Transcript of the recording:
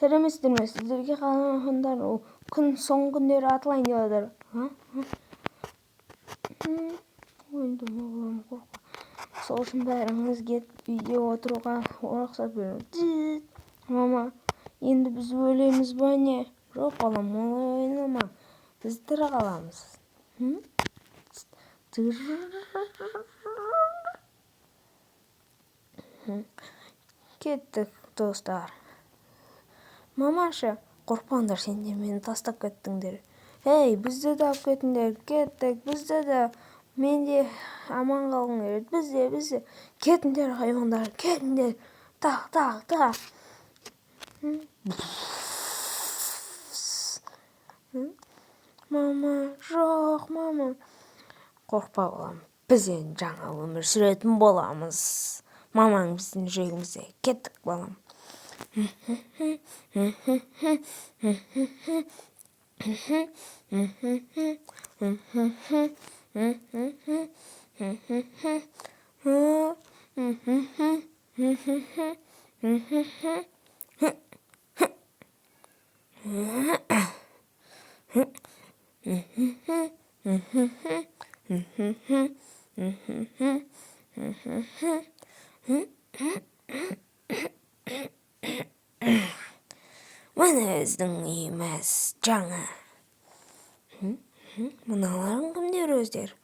сәлеметсіздер ме? Сіздерге қалғандар күн соңғы күндері атылайын деп жатыр. Сол үшін бәріңізге үйде отыруға рұқсат беремін. Мама, енді біз өлеміз ба не? Жоқ балам, олай ойнама. Біз тірі қаламыз. Кеттік, достар. Мамаша, қорықпаңдар, сендер мені тастап кеттіңдер. Ей, бізді де алып кетіңдер. Кеттік, бізді де. Мен де аман қалғым келеді. Бізде. Кетіңдер, хайуандар, кетіңдер. Тақ. Мама, жоқ, мама. Қорықпа балам, біз енді жаңа өмір сүретін боламыз. Мамаң біздің жүрегімізде. Кеттік балам. Міне біздің үйіміз жаңа. Мыналарың кімдер өздер?